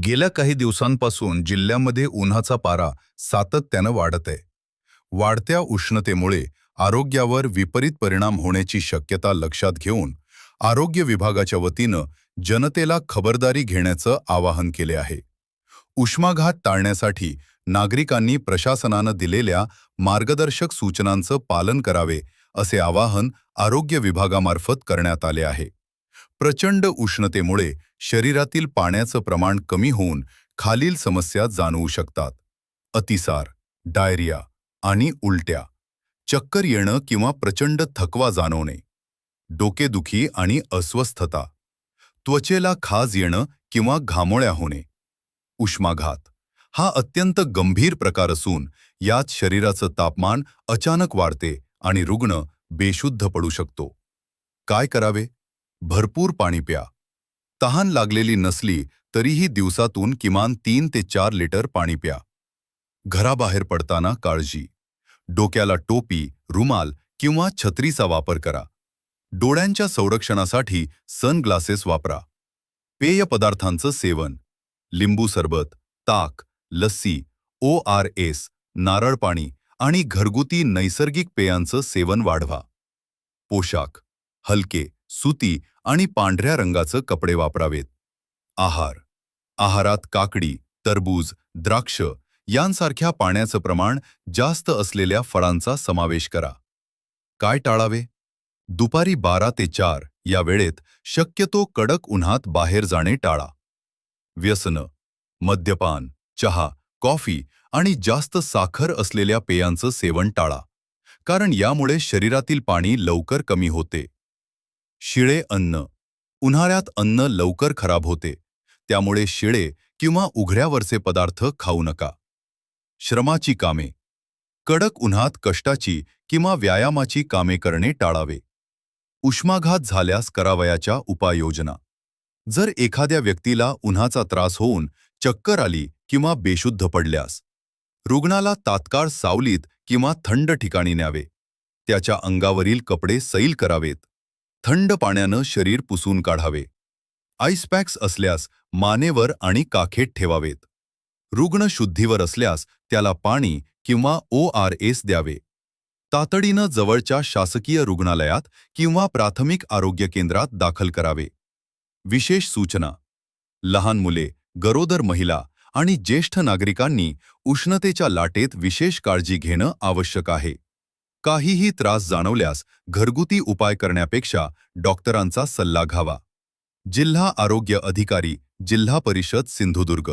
गेल्या काही दिवसांपासून जिल्ह्यामध्ये उन्हाचा पारा सातत्यानं वाढत आहे. वाढत्या उष्णतेमुळे आरोग्यावर विपरीत परिणाम होण्याची शक्यता लक्षात घेऊन आरोग्य विभागाच्या वतीनं जनतेला खबरदारी घेण्याचं आवाहन केले आहे. उष्माघात टाळण्यासाठी नागरिकांनी प्रशासनानं दिलेल्या मार्गदर्शक सूचनांचं पालन करावे असे आवाहन आरोग्य विभागामार्फत करण्यात आले आहे. प्रचंड उष्णतेमुळे शरीरातील पाण्याचं प्रमाण कमी होऊन खालील समस्या जाणवू शकतात. अतिसार, डायरिया आणि उलट्या, चक्कर येणं किंवा प्रचंड थकवा जाणवणे, डोकेदुखी आणि अस्वस्थता, त्वचेला खाज येणं किंवा घामोळ्या होणे. उष्माघात हा अत्यंत गंभीर प्रकार असून यात शरीराचं तापमान अचानक वाढते आणि रुग्ण बेशुद्ध पडू शकतो. काय करावे? भरपूर पाणी प्या. तहान लागलेली नसली तरीही दिवसातून किमान 3 ते 4 लिटर पाणी प्या. घराबाहेर पडताना काळजी. डोक्याला टोपी, रुमाल किंवा छत्रीचा वापर करा. डोळ्यांच्या संरक्षणासाठी सनग्लासेस वापरा. पेय पदार्थांचं सेवन. लिंबू सरबत, ताक, लस्सी, ORS, नारळ पाणी आणि घरगुती नैसर्गिक पेयांचं सेवन वाढवा. पोशाख हलके, सुती आणि पांढऱ्या रंगाचं कपडे वापरावेत. आहार आहारात काकडी, टरबूज, द्राक्ष यांसारख्या पाण्याचं प्रमाण जास्त असलेल्या फळांचा समावेश करा. काय टाळावे? दुपारी 12 ते 4 या वेळेत शक्यतो कडक उन्हात बाहेर जाणे टाळा. व्यसनं मद्यपान, चहा, कॉफी आणि जास्त साखर असलेल्या पेयांचं सेवन टाळा, कारण यामुळे शरीरातील पाणी लवकर कमी होते. शिळे अन्न उन्हाळ्यात अन्न लवकर खराब होते, त्यामुळे शिळे किंवा उघड्यावरचे पदार्थ खाऊ नका. श्रमाची कामे कडक उन्हात कष्टाची किंवा व्यायामाची कामे करणे टाळावे. उष्माघात झाल्यास करावयाच्या उपाययोजना. जर एखाद्या व्यक्तीला उन्हाचा त्रास होऊन चक्कर आली किंवा बेशुद्ध पडल्यास रुग्णाला तात्काळ सावलीत किंवा थंड ठिकाणी न्यावे. त्याच्या अंगावरील कपडे सैल करावेत. थंड पाण्यानं शरीर पुसून काढावे. आईस पॅक्स असल्यास मानेवर आणि काखेत ठेवावेत. रुग्ण शुद्धीवर असल्यास त्याला पाणी किंवा ORS द्यावे. तातडीनं जवळच्या शासकीय रुग्णालयात किंवा प्राथमिक आरोग्य केंद्रात दाखल करावे. विशेष सूचना: लहान मुले, गरोदर महिला आणि ज्येष्ठ नागरिकांनी उष्णतेच्या लाटेत विशेष काळजी घेणं आवश्यक आहे. काहीही त्रास जाणवल्यास घरगुती उपाय करण्यापेक्षा डॉक्टरांचा सल्ला घ्यावा. जिल्हा आरोग्य अधिकारी, जिल्हा परिषद सिंधुदुर्ग.